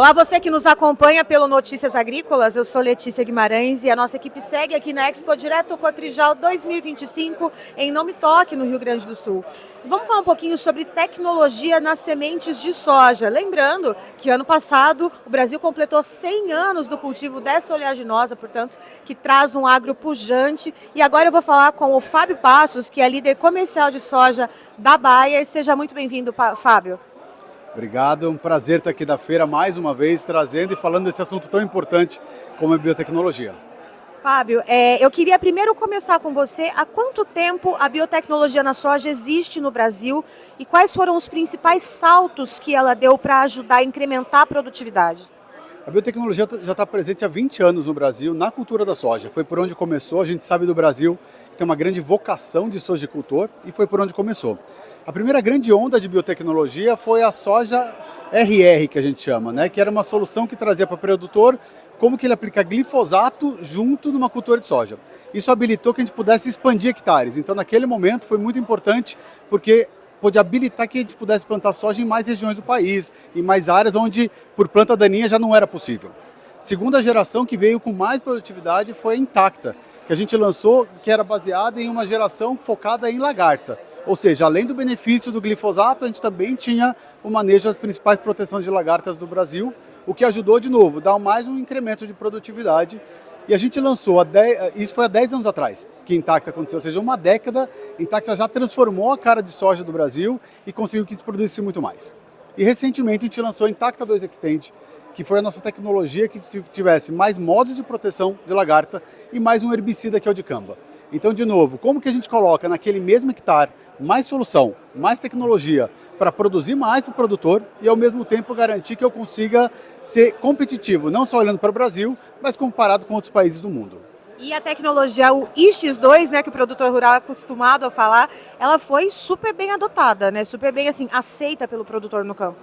Olá, você que nos acompanha pelo Notícias Agrícolas, eu sou Letícia Guimarães e a nossa equipe segue aqui na Expo Direto Cotrijal 2025 em Nome Toque, no Rio Grande do Sul. Vamos falar um pouquinho sobre tecnologia nas sementes de soja. Lembrando que ano passado o Brasil completou 100 anos do cultivo dessa oleaginosa, portanto, que traz um agro pujante. E agora eu vou falar com o Fábio Passos, que é líder comercial de soja da Bayer. Seja muito bem-vindo, Fábio. Obrigado, é um prazer estar aqui da feira mais uma vez, trazendo e falando desse assunto tão importante como a biotecnologia. Fábio, eu queria primeiro começar com você. Há quanto tempo a biotecnologia na soja existe no Brasil e quais foram os principais saltos que ela deu para ajudar a incrementar a produtividade? A biotecnologia já está presente há 20 anos no Brasil, na cultura da soja. Foi por onde começou, a gente sabe do Brasil que tem uma grande vocação de sojicultor e foi por onde começou. A primeira grande onda de biotecnologia foi a soja RR, que a gente chama, né? Que era uma solução que trazia para o produtor como que ele aplica glifosato junto numa cultura de soja. Isso habilitou que a gente pudesse expandir hectares. Então, naquele momento, foi muito importante porque pôde habilitar que a gente pudesse plantar soja em mais regiões do país, em mais áreas onde, por planta daninha, já não era possível. Segunda geração que veio com mais produtividade foi a Intacta, que a gente lançou, que era baseada em uma geração focada em lagarta. Ou seja, além do benefício do glifosato, a gente também tinha o manejo das principais proteções de lagartas do Brasil, o que ajudou, de novo, a dar mais um incremento de produtividade. E a gente lançou, isso foi há 10 anos atrás, que Intacta aconteceu, ou seja, uma década, Intacta já transformou a cara de soja do Brasil e conseguiu que a gente produzisse muito mais. E recentemente a gente lançou a Intacta 2 Extend, que foi a nossa tecnologia que tivesse mais modos de proteção de lagarta e mais um herbicida que é o dicamba. Então, de novo, como que a gente coloca naquele mesmo hectare mais solução, mais tecnologia para produzir mais para o produtor e ao mesmo tempo garantir que eu consiga ser competitivo, não só olhando para o Brasil, mas comparado com outros países do mundo. E a tecnologia, o IX2, né, que o produtor rural é acostumado a falar, ela foi super bem adotada, né, super bem assim, aceita pelo produtor no campo.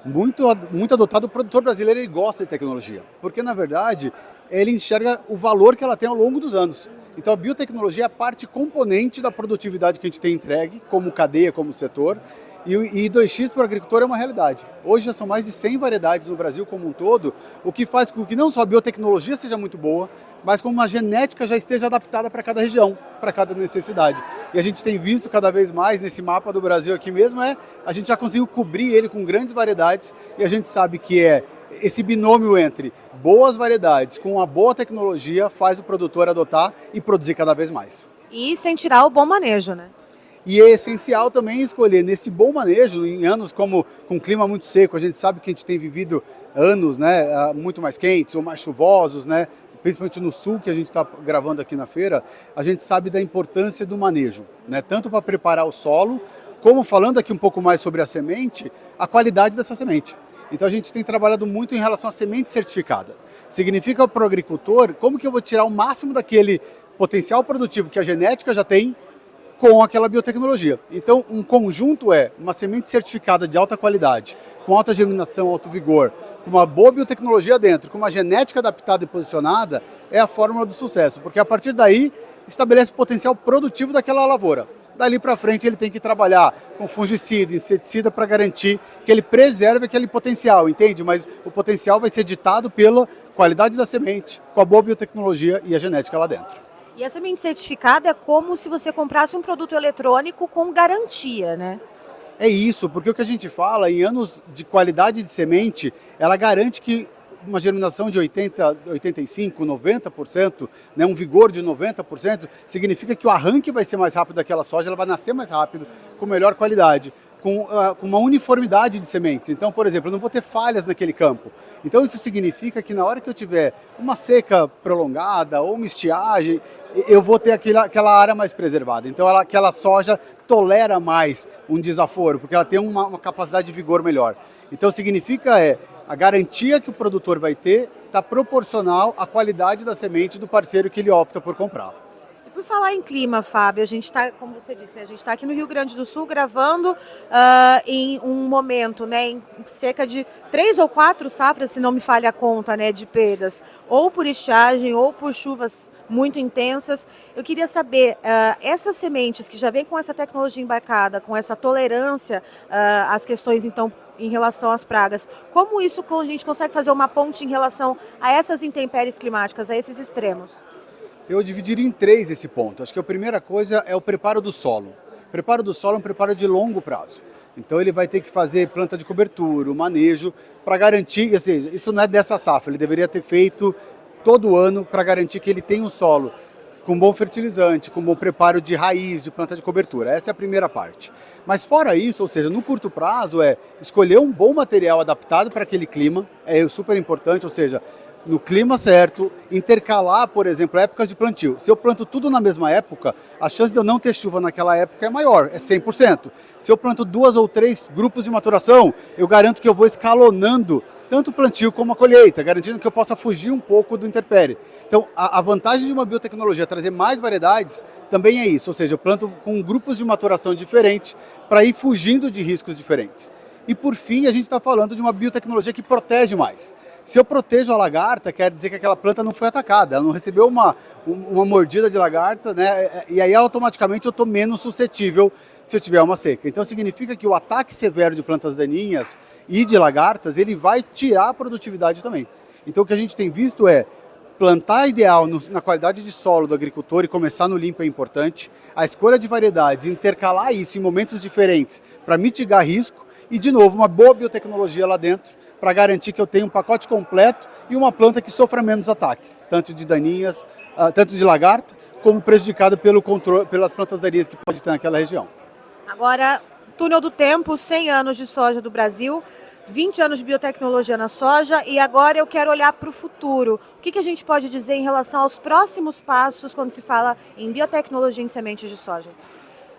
Muito adotado. O produtor brasileiro, ele gosta de tecnologia, porque na verdade ele enxerga o valor que ela tem ao longo dos anos. Então a biotecnologia é a parte componente da produtividade que a gente tem entregue, como cadeia, como setor, e o I2X para o agricultor é uma realidade. Hoje já são mais de 100 variedades no Brasil como um todo, o que faz com que não só a biotecnologia seja muito boa, mas como a genética já esteja adaptada para cada região, para cada necessidade. E a gente tem visto cada vez mais nesse mapa do Brasil aqui mesmo, a gente já conseguiu cobrir ele com grandes variedades e a gente sabe que esse binômio entre boas variedades com uma boa tecnologia faz o produtor adotar e produzir cada vez mais. E sem tirar o bom manejo, né? E é essencial também escolher nesse bom manejo, em anos como com clima muito seco, a gente sabe que a gente tem vivido anos, né, muito mais quentes ou mais chuvosos, né, principalmente no sul, que a gente está gravando aqui na feira, a gente sabe da importância do manejo, né, tanto para preparar o solo, como falando aqui um pouco mais sobre a semente, a qualidade dessa semente. Então a gente tem trabalhado muito em relação à semente certificada. Significa para o agricultor como que eu vou tirar o máximo daquele potencial produtivo que a genética já tem com aquela biotecnologia. Então um conjunto é uma semente certificada de alta qualidade, com alta germinação, alto vigor, com uma boa biotecnologia dentro, com uma genética adaptada e posicionada, é a fórmula do sucesso, porque a partir daí estabelece o potencial produtivo daquela lavoura. Dali para frente ele tem que trabalhar com fungicida, inseticida para garantir que ele preserve aquele potencial, entende? Mas o potencial vai ser ditado pela qualidade da semente, com a boa biotecnologia e a genética lá dentro. E a semente certificada é como se você comprasse um produto eletrônico com garantia, né? É isso, porque o que a gente fala, em anos de qualidade de semente, ela garante que uma germinação de 80%, 85%, 90%, né, um vigor de 90%, significa que o arranque vai ser mais rápido daquela soja, ela vai nascer mais rápido, com melhor qualidade, com uma uniformidade de sementes. Então, por exemplo, eu não vou ter falhas naquele campo. Então isso significa que na hora que eu tiver uma seca prolongada ou uma estiagem, eu vou ter aquela área mais preservada. Então aquela soja tolera mais um desaforo, porque ela tem uma capacidade de vigor melhor. Então significa a garantia que o produtor vai ter está proporcional à qualidade da semente do parceiro que ele opta por comprar. Por por falar em clima, Fábio, a gente está, como você disse, né, a gente está aqui no Rio Grande do Sul gravando em um momento, né, em cerca de 3 ou 4 safras, se não me falha a conta, né, de perdas, ou por estiagem ou por chuvas muito intensas. Eu queria saber, essas sementes que já vêm com essa tecnologia embarcada, com essa tolerância às questões, então, em relação às pragas, como isso a gente consegue fazer uma ponte em relação a essas intempéries climáticas, a esses extremos? Eu dividiria em 3 esse ponto. Acho que a primeira coisa é o preparo do solo. O preparo do solo é um preparo de longo prazo. Então ele vai ter que fazer planta de cobertura, o manejo, para garantir, assim, isso não é dessa safra, ele deveria ter feito todo ano para garantir que ele tem um solo com bom fertilizante, com bom preparo de raiz, de planta de cobertura. Essa é a primeira parte. Mas fora isso, ou seja, no curto prazo é escolher um bom material adaptado para aquele clima, é super importante, ou seja, no clima certo, intercalar, por exemplo, épocas de plantio. Se eu planto tudo na mesma época, a chance de eu não ter chuva naquela época é maior, é 100%. Se eu planto 2 ou 3 grupos de maturação, eu garanto que eu vou escalonando tanto o plantio como a colheita, garantindo que eu possa fugir um pouco do intempérie. Então, a vantagem de uma biotecnologia trazer mais variedades também é isso, ou seja, eu planto com grupos de maturação diferentes para ir fugindo de riscos diferentes. E por fim, a gente está falando de uma biotecnologia que protege mais. Se eu protejo a lagarta, quer dizer que aquela planta não foi atacada, ela não recebeu uma mordida de lagarta, né? E aí automaticamente eu estou menos suscetível se eu tiver uma seca. Então significa que o ataque severo de plantas daninhas e de lagartas, ele vai tirar a produtividade também. Então o que a gente tem visto é plantar ideal na qualidade de solo do agricultor e começar no limpo é importante. A escolha de variedades, intercalar isso em momentos diferentes para mitigar risco e, de novo, uma boa biotecnologia lá dentro para garantir que eu tenho um pacote completo e uma planta que sofra menos ataques, tanto de daninhas, tanto de lagarta, como prejudicada pelas plantas daninhas que pode ter naquela região. Agora, túnel do tempo, 100 anos de soja do Brasil, 20 anos de biotecnologia na soja e agora eu quero olhar para o futuro. O que a gente pode dizer em relação aos próximos passos quando se fala em biotecnologia em sementes de soja?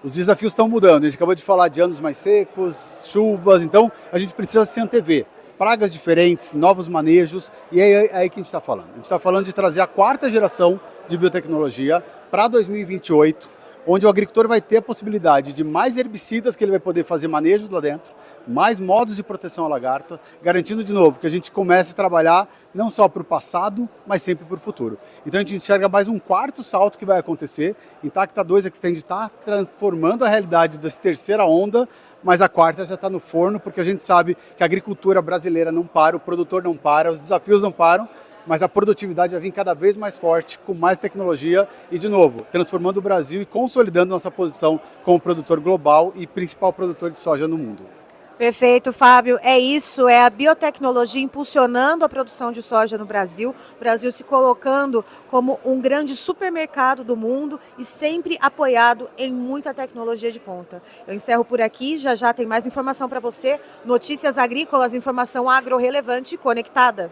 Os desafios estão mudando, a gente acabou de falar de anos mais secos, chuvas, então a gente precisa se antever. Pragas diferentes, novos manejos, e é aí que a gente está falando. A gente está falando de trazer a 4ª geração de biotecnologia para 2028, onde o agricultor vai ter a possibilidade de mais herbicidas que ele vai poder fazer manejo lá dentro, mais modos de proteção à lagarta, garantindo de novo que a gente comece a trabalhar não só para o passado, mas sempre para o futuro. Então a gente enxerga mais um 4º salto que vai acontecer. Intacta 2 Extend está transformando a realidade dessa 3ª onda, mas a 4ª já está no forno, porque a gente sabe que a agricultura brasileira não para, o produtor não para, os desafios não param, mas a produtividade vai vir cada vez mais forte, com mais tecnologia e, de novo, transformando o Brasil e consolidando nossa posição como produtor global e principal produtor de soja no mundo. Perfeito, Fábio. É isso, é a biotecnologia impulsionando a produção de soja no Brasil, o Brasil se colocando como um grande supermercado do mundo e sempre apoiado em muita tecnologia de ponta. Eu encerro por aqui, já tem mais informação para você, notícias agrícolas, informação agro relevante e conectada.